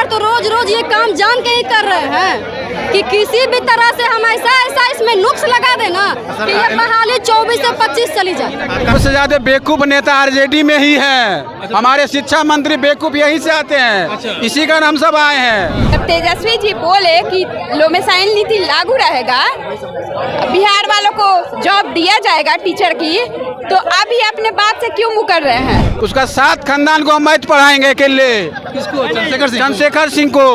सरकार तो रोज रोज ये काम जान के ही कर रहे हैं कि किसी भी तरह से हम ऐसा इसमें नुक्स लगा देना कि ये बहाली 24 से 25 चली जाए। सबसे ज्यादा बेवकूफ नेता आरजेडी में ही है। हमारे शिक्षा मंत्री बेवकूफ यहीं से आते हैं, इसी कारण हम सब आए हैं। तेजस्वी जी बोले कि लोमेसाइन नीति लागू रहेगा, बिहार वालों को जॉब दिया जाएगा टीचर की, तो अभी अपने बात से क्यों मुकर रहे हैं? उसका 7 खानदान को हम मैथ पढ़ाएंगे अकेले। किसको? चंद्रशेखर सिंह को।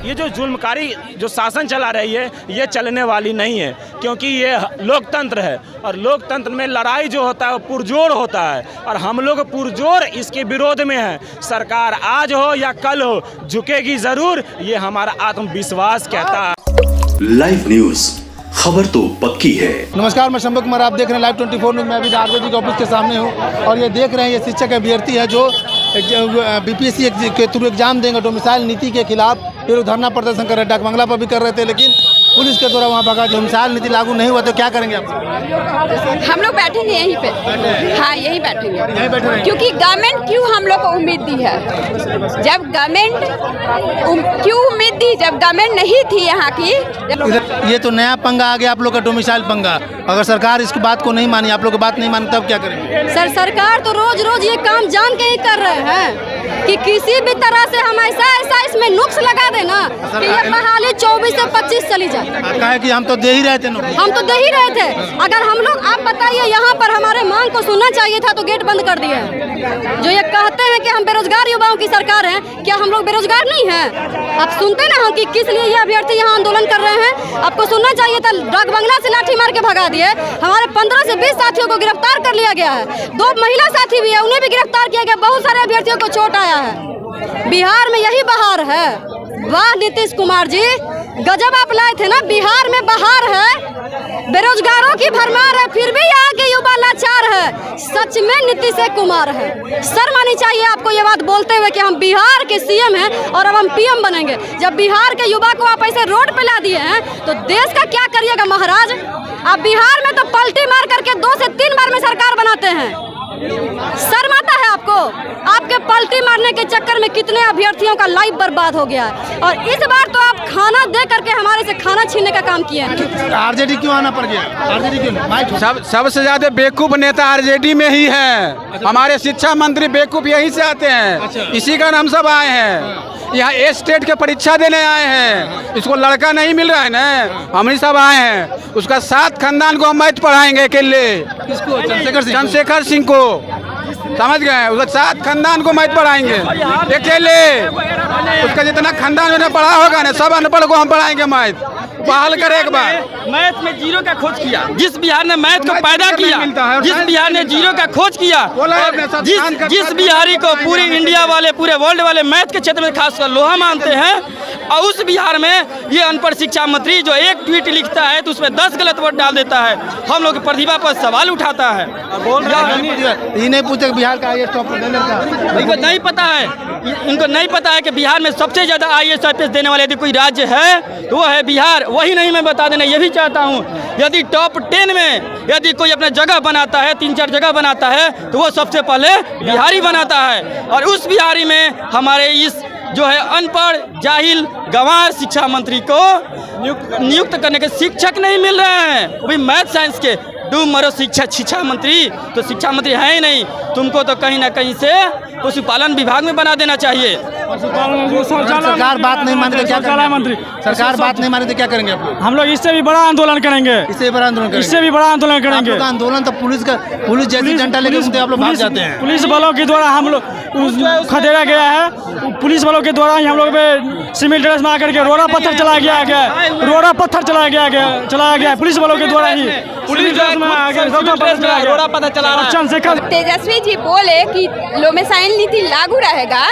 ये जो जुल्मकारी जो शासन चला रही है ये चलने वाली नहीं है, क्योंकि ये लोकतंत्र है और लोकतंत्र में लड़ाई जो होता है वो पुरजोर होता है और हम लोग पुरजोर इसके विरोध में हैं। सरकार आज हो या कल हो झुकेगी जरूर, ये हमारा आत्मविश्वास कहता है। लाइव न्यूज, खबर तो पक्की है। नमस्कार, मैं शंभू कुमार, आप देख रहे हैं लाइव 24 न्यूज। मैं अभी आरजेडी के ऑफिस के सामने हूँ और ये देख रहे हैं ये शिक्षक अभ्यर्थी है जो बीपीएससी के थ्रू एग्जाम देंगे। डोमिसाइल नीति के खिलाफ ये लोग धरना प्रदर्शन कर रहे हैं, डाक बंगला पर भी कर रहे थे, लेकिन पुलिस के द्वारा वहाँ भगा। डोमिसाइल नीति लागू नहीं हुआ तो क्या करेंगे आप? हम लोग बैठेंगे यहीं पे। हाँ, यहीं बैठेंगे। यहीं बैठे रहेंगे क्योंकि गवर्नमेंट क्यों हम लोग को उम्मीद दी है? जब गवर्नमेंट क्यों उम्मीद दी, जब गवर्नमेंट नहीं थी यहाँ की। ये तो नया पंगा आ गया आप लोग का, डोमिसाइल पंगा। अगर सरकार इसकी बात को नहीं मानी, आप लोग की बात नहीं मानी, तब क्या करेंगे? सरकार तो रोज रोज ये काम जान के ही कर रहे हैं कि किसी भी तरह से हम ऐसा इसमें नुक्स लगा देना कि ये बहाली 24 से 25 चली जाए। कहे कि हम तो दे ही रहे थे, हम तो दे ही रहे थे। अगर हम लोग, आप बताइए, यहाँ पर हमारे मांग को सुनना चाहिए था तो गेट बंद कर दिए। जो ये कहते हैं कि हम बेरोजगार युवाओं की सरकार है, क्या हम लोग बेरोजगार नहीं हैं? आप सुनते ना कि किस लिए ये अभ्यर्थी यहाँ आंदोलन कर रहे हैं? आपको सुनना चाहिए था। डाक बंगला से लाठी मार के भगा दिए। हमारे 15 से 20 साथियों को गिरफ्तार कर लिया गया है। 2 महिला साथी भी है, उन्हें भी गिरफ्तार किया गया। बहुत सारे अभ्यर्थियों को चोट आया है। बिहार में यही बहार है। वाह नीतीश कुमार जी, गजब आप लाए थे ना। बिहार में बहार है, बेरोजगारों की भरमार है, फिर भी यहाँ के युवा लाचार है। सच में नीतीश कुमार है। शर्म आनी चाहिए आपको ये बात बोलते हुए कि हम बिहार के सीएम हैं और अब हम पीएम बनेंगे। जब बिहार के युवा को आप ऐसे रोड पे ला दिए हैं तो देश का क्या करिएगा महाराज? आप बिहार में तो पलटी मार करके 2 से 3 बार में सरकार बनाते हैं। शर्म आता है आपको? आपके पलटी मारने के चक्कर में कितने अभ्यर्थियों का लाइफ बर्बाद हो गया है और इस बार तो आप खाना दे करके हमारे से खाना छीनने का काम किए हैं। आरजेडी क्यों आना पड़ गया? आरजेडी क्यों? सबसे ज्यादा बेवकूफ नेता आरजेडी में ही है। हमारे शिक्षा मंत्री बेवकूफ यहीं से आते हैं, इसी कारण हम सब आए हैं। यहाँ ए स्टेट के परीक्षा देने आए हैं, इसको लड़का नहीं मिल रहा है ना, हम ही सब आए हैं। उसका 7 खानदान को हम मैथ पढ़ाएंगे अकेले। किसको? चंद्रशेखर सिंह को। समझ गए? उसका 7 खानदान को मैथ पढ़ाएंगे अकेले। उसका जितना खानदान में पढ़ा होगा ना, सब अनपढ़ को हम पढ़ाएंगे मैथ। बहाल करे एक बार। मैथ में जीरो का खोज किया, जिस बिहार ने मैथ को पैदा किया, जिस बिहार ने जीरो का खोज किया, जिस बिहारी को पूरी इंडिया वाले, पूरे वर्ल्ड वाले मैथ के क्षेत्र में खासकर लोहा मानते हैं, और उस बिहार में ये अनपढ़ शिक्षा मंत्री जो एक ट्वीट लिखता है तो उसमें 10 गलत वर्ड डाल देता है, हम लोग की प्रतिभा पर सवाल उठाता है। ये नहीं पूछे बिहार का IAS टॉप इनको नहीं पता है, इनको नहीं पता है कि बिहार में सबसे ज्यादा IAS IPS देने वाले यदि कोई राज्य है तो वो है बिहार। वही नहीं मैं बता देना ये भी चाहता हूँ, यदि टॉप 10 में यदि कोई अपना जगह बनाता है, 3-4 जगह बनाता है, तो वो सबसे पहले बिहारी बनाता है। और उस बिहारी में हमारे इस जो है अनपढ़ जाहिल गंवार शिक्षा मंत्री को नियुक्त करने के शिक्षक नहीं मिल रहे हैं, वो भी मैथ साइंस के। डूब मरो शिक्षा मंत्री, तो शिक्षा मंत्री है ही नहीं। तुमको तो कहीं ना कहीं से पशुपालन विभाग में बना देना चाहिए। सरकार बात नहीं माने तो क्या करेंगे? मंत्री सरकार बात नहीं माने तो क्या करेंगे आप लोग? हम लोग इससे भी बड़ा आंदोलन करेंगे। इससे बड़ा आंदोलन करेंगे? इससे भी बड़ा आंदोलन करेंगे। आंदोलन तो पुलिस जैसी डंडा लेकर आप लोग भाग जाते हैं। पुलिस बलों के द्वारा हम लोग खदेड़ा गया है। पुलिस बलों के द्वारा ही हम लोग पे सिविल ड्रेस में आकर के रोड़ा पत्थर चलाया गया है, रोड़ा पत्थर चलाया गया है पुलिस बलों के द्वारा ही। पुलिस रोड़ा पत्थर चला रहा है। चंद्रशेखर तेजस्वी जी बोले कि लोमेसाइन नीति लागू रहेगा,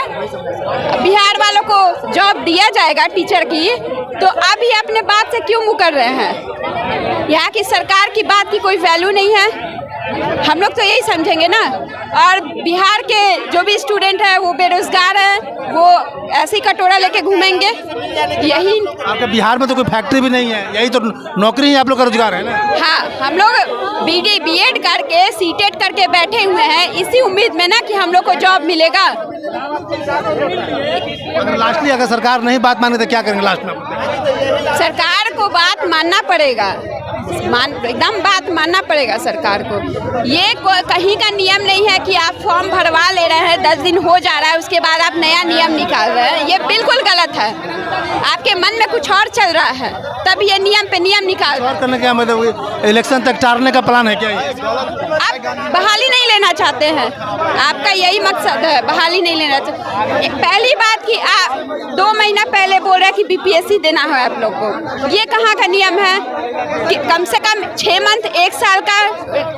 बिहार वालों को जॉब दिया जाएगा टीचर की, तो अभी अपने बात से क्यों मुकर रहे हैं? यहाँ की सरकार की बात की कोई वैल्यू नहीं है। हम लोग तो यही समझेंगे ना और बिहार के जो भी स्टूडेंट है वो बेरोजगार हैं, वो ऐसी कटोरा लेके घूमेंगे। यही आपके बिहार में तो कोई फैक्ट्री भी नहीं है, यही तो नौकरी ही आप लोग का रोजगार है ना। हाँ, हम लोग बीएड करके सीटेट करके बैठे हुए हैं इसी उम्मीद में ना कि हम लोग को जॉब मिलेगा। अगर लास्टली अगर सरकार नहीं बात माने तो क्या करेंगे लास्ट में? सरकार को बात मानना पड़ेगा, एकदम बात मानना पड़ेगा सरकार को। ये कहीं का नियम नहीं है कि आप फॉर्म भरवा ले रहे हैं, 10 दिन हो जा रहा है, उसके बाद आप नया नियम निकाल रहे हैं। ये बिल्कुल गलत है। आपके मन में कुछ और चल रहा है, तब ये नियम पे नियम निकाल और करने का मतलब इलेक्शन तक टालने का प्लान है क्या ये? आप बहाली नहीं लेना चाहते हैं, आपका यही मकसद है, बहाली नहीं लेना चाहते। पहली बात कि आप 2 महीना पहले बोल रहे हैं कि बीपीएससी देना है आप लोग को, ये कहाँ का नियम है कि कम से कम 6 मंथ 1 साल का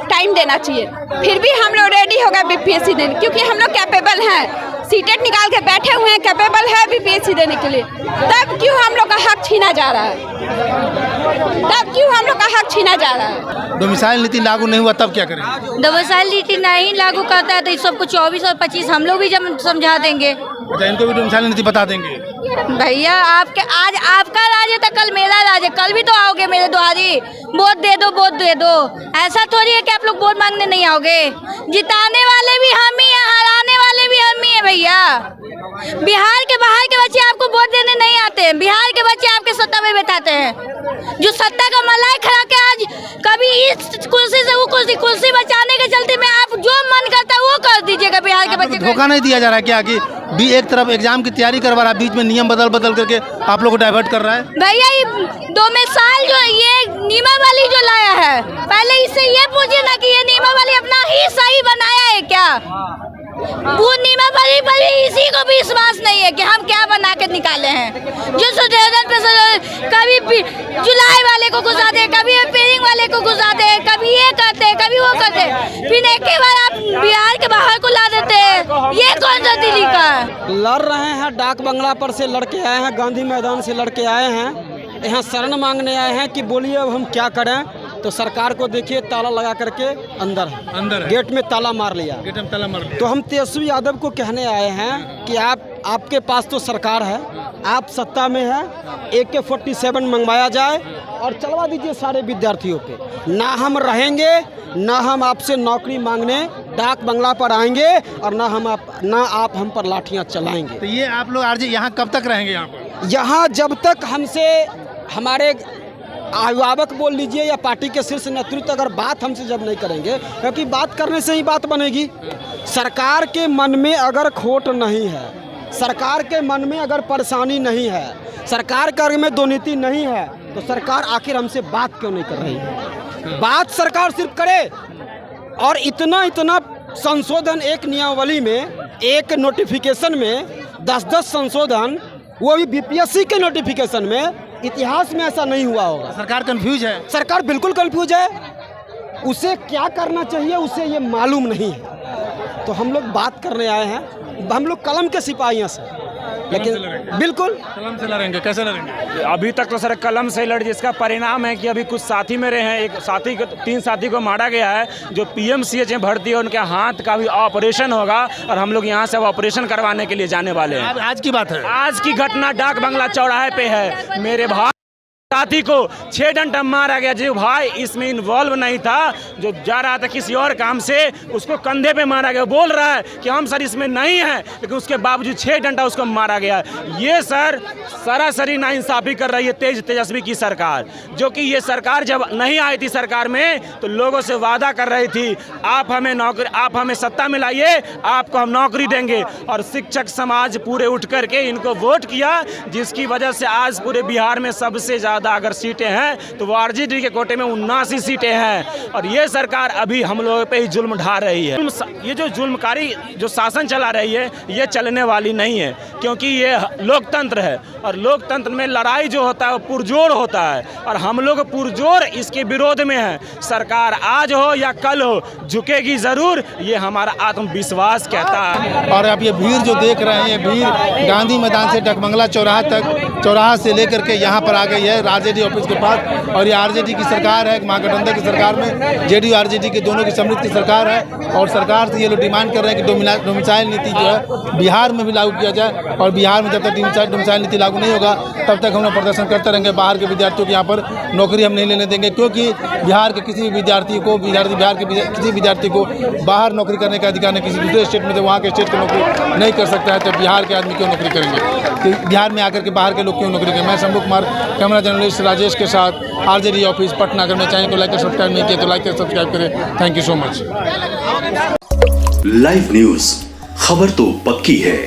टाइम देना चाहिए। फिर भी हम लोग रेडी हो गए बीपीएससी देने, क्योंकि हम लोग कैपेबल हैं, सीटेट निकाल के बैठे हुए हैं, कैपेबल है बीपीएससी देने के लिए। तब क्यों हम लोग का हक छीना जा रहा है? तब क्यों हम लोग का हक छीना जा रहा है? डोमिसाइल नीति लागू नहीं हुआ तब क्या करेंगे? डोमिसाइल नीति नहीं लागू करता है तो इस सबको 24 और 25 हम लोग भी जब समझा देंगे। अच्छा, इनको भी डोमिसाइल नीति बता देंगे। भैया आपके आज आपका राज है तो कल मेरा राज है, कल भी तो आओगे मेरे द्वारी, वोट दे दो वोट दे दो। ऐसा थोड़ी है कि आप लोग वोट मांगने नहीं आओगे। जिताने वाले भी हम ही हैं, हराने वाले भी हम ही हैं भैया। बिहार के बाहर के बच्चे आपको वोट देने नहीं आते हैं, बिहार के बच्चे आपके सत्ता में बैठाते हैं। जो सत्ता का मलाई खड़ा के आज कभी इस कुर्सी से वो कुर्सी बचाने के चलते में आप जो मन करता है वो कर दीजिएगा बिहार के बच्चे। धोखा नहीं दिया जा रहा है क्या कि भी एक तरफ एग्जाम की तैयारी करवा रहा है, बीच में नियम बदल करके आप लोग को डाइवर्ट कर रहा है? भैया ये 2 मिसाल जो ये नियमावली जो लाया है, पहले इससे ये पूछिए ना कि ये नियमावली अपना ही सही बनाया है क्या? वो नियमावली पर भी इसी को भी विश्वास नहीं है कि हम क्या बना के निकाले हैं। जो सुधेरन पे कभी जुलाई वाले को घुसा दे, कभी रिपेयरिंग वाले को घुसा दे, कभी ये करते हैं, कभी वो करते हैं, फिर एक ही बार आप बिहार के बाहर को ला देते हैं। ये कौन सा दिल्ली का है? लड़ रहे हैं, डाक बंगला पर से लड़के आए हैं, गांधी मैदान से लड़के आए हैं, यहाँ शरण मांगने आए हैं कि बोलिए अब हम क्या करें। तो सरकार को देखिए ताला लगा करके अंदर है। गेट में ताला मार लिया। तो हम तेजस्वी यादव को कहने आए हैं कि आपके पास तो सरकार है, आप सत्ता में है, AK-47 मंगवाया जाए और चलवा दीजिए सारे विद्यार्थियों पे। ना हम रहेंगे, ना हम आपसे नौकरी मांगने डाक बंगला पर आएंगे और ना आप हम पर लाठियां चलाएंगे। तो ये आप लोग आरजे यहाँ कब तक रहेंगे? यहाँ पर यहाँ जब तक हमसे हमारे अभिभावक बोल लीजिए या पार्टी के शीर्ष नेतृत्व अगर बात हमसे जब नहीं करेंगे, क्योंकि बात करने से ही बात बनेगी। सरकार के मन में अगर खोट नहीं है, सरकार के मन में अगर परेशानी नहीं है, सरकार के में दुर्नीति नहीं है, तो सरकार आखिर हमसे बात क्यों नहीं कर रही है? बात सरकार सिर्फ करे और इतना संशोधन एक नियमावली में, एक नोटिफिकेशन में 10-10 संशोधन, वो भी बीपीएससी के नोटिफिकेशन में। इतिहास में ऐसा नहीं हुआ होगा। सरकार कंफ्यूज है। सरकार बिल्कुल कंफ्यूज है, उसे क्या करना चाहिए उसे ये मालूम नहीं है। तो हम लोग बात करने आए हैं, हम लोग कलम के सिपाही हैं सर, लेकिन बिल्कुल कलम से लड़ेंगे। कैसे लड़ेंगे? अभी तक तो सर कलम से लड़, जिसका परिणाम है कि अभी कुछ साथी मेरे हैं, एक साथी को 3 साथी को मारा गया है, जो PMCH में भर्ती है, उनके हाथ का भी ऑपरेशन होगा और हम लोग यहाँ से ऑपरेशन करवाने के लिए जाने वाले हैं। आज की बात है। आज की घटना डाक बंगला चौराहे पे है। मेरे भाई साथी को 6 डंडा मारा गया, जो भाई इसमें इन्वॉल्व नहीं था, जो जा रहा था किसी और काम से, उसको कंधे पे मारा गया। बोल रहा है कि हम सर इसमें नहीं हैं, लेकिन उसके बावजूद 6 डंडा उसको मारा गया। ये सर सरासरी नाइंसाफ़ी कर रही है तेजस्वी की सरकार, जो कि ये सरकार जब नहीं आई थी सरकार में तो लोगों से वादा कर रही थी, आप हमें नौकरी, आप हमें सत्ता में लाइए, आपको हम नौकरी देंगे। और शिक्षक समाज पूरे उठ करके इनको वोट किया, जिसकी वजह से आज पूरे बिहार में सबसे ज़्यादा अगर सीटें हैं तो वो RJD के कोटे में 79 सीटें हैं। और ये सरकार अभी हम लोगों पे ही जुल्म ढा रही है। ये जो जुल्मकारी जो शासन चला रही है, ये चलने वाली नहीं है, क्योंकि ये लोकतंत्र है और लोकतंत्र में लड़ाई जो होता है वो पुरजोर होता है, और हम लोग पुरजोर इसके विरोध में हैं। सरकार आज हो या कल हो, झुकेगी ज़रूर, ये हमारा आत्मविश्वास कहता है। और आप ये भीड़ जो देख रहे हैं, ये भीड़ गांधी मैदान से डाक बंगला चौराहा तक चौराहा से लेकर के यहाँ पर आ गई है आरजेडी ऑफिस के पास। और ये आरजेडी की सरकार है, महागठबंधन की सरकार में जेडीयू आरजेडी के दोनों की सम्मिलित की सरकार है। और सरकार से ये लोग डिमांड कर रहे हैं कि डोमिसाइल नीति जो है बिहार में भी लागू किया जाए। और बिहार में जब तक डोमिसाइल नीति लागू नहीं होगा तब तक हम लोग प्रदर्शन करते रहेंगे। बाहर के विद्यार्थियों को यहाँ पर नौकरी हम नहीं लेने देंगे, क्योंकि बिहार के किसी भी विद्यार्थी को बिहार के किसी विद्यार्थी को बाहर नौकरी करने का अधिकार नहीं। किसी दूसरे स्टेट में तो वहाँ के स्टेट की नौकरी नहीं कर सकता है, तो बिहार के आदमी क्यों नौकरी करेंगे? कि बिहार में आकर के बाहर के लोग क्यों नौकरी करेंगे? मैं शंभू कुमार, कैमरा जर्नलिस्ट राजेश के साथ, आरजेडी ऑफिस पटना। अगर मैं चैनल को लाइक और सब्सक्राइब नहीं किया तो लाइक और सब्सक्राइब करें। Thank you so much. Live news, खबर तो पक्की है।